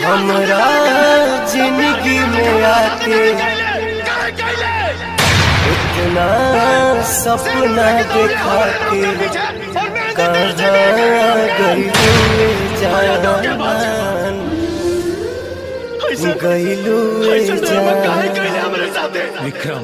हमरा जिंदगी में आके इतना सपना देखा के कहाँ गइलू जान, गइलू जान। विक्रम